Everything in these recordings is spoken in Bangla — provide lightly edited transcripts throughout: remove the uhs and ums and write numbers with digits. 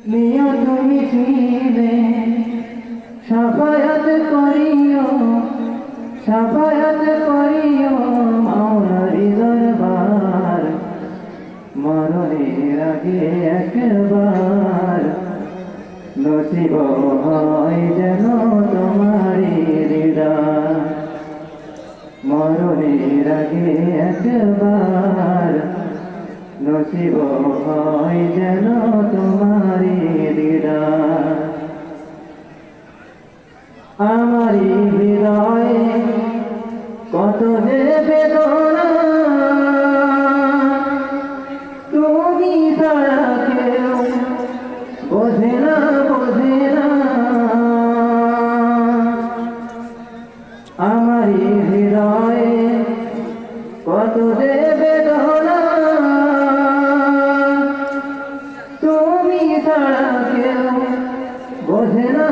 নিয় তুমি ছিলে সাফায়াত করিও সাফায়াত করিও মাওলার দরবার মরণের আগে একবার নসিব হয় যেন তোমারি দিদার মরণের আগে একবার নসিব হয় যেন তোমারি দিদার আমারি হৃদয়ে কত যে বেদনা তুমি ছাড়া কেউ বোঝে না আমারি হৃদয়ে কত যে বেদনা তুমি ছাড়া কেউ বোঝে না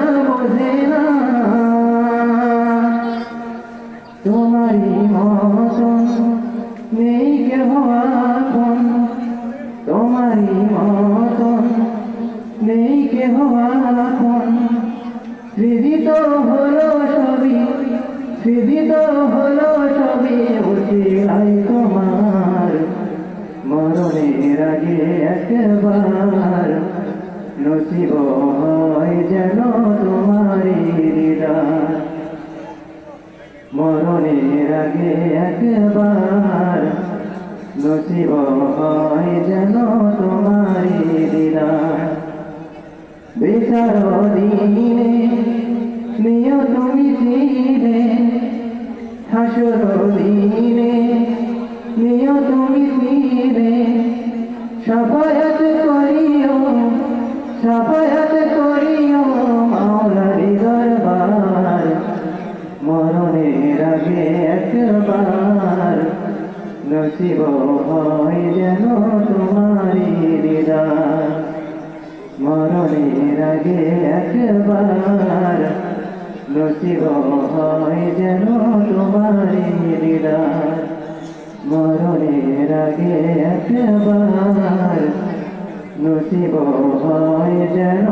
তোমারি মতন নেই কেহ আপন তোমারি মতন নেই কেহ আপন সৃজিত হলো সবই উঠিলাই তোমার মরণের আগে একবার নসিব হয় যেন তোমারি দিদার মরণের আগে একবার নসিব হয় যেন তোমারি দিদার বিচার দিনে নিয় তুমি ছিলে হাসর দিনে নিয় তুমি ছিলে সাফায়াত করিও মাওলার দরবার মরণের আগে একবার নসিব হয় যেন তোমারি দিদার মরণের আগে একবার নসিব হয় যেন তোমারি দিদার মরণের আগে একবার নসিব হয় যেন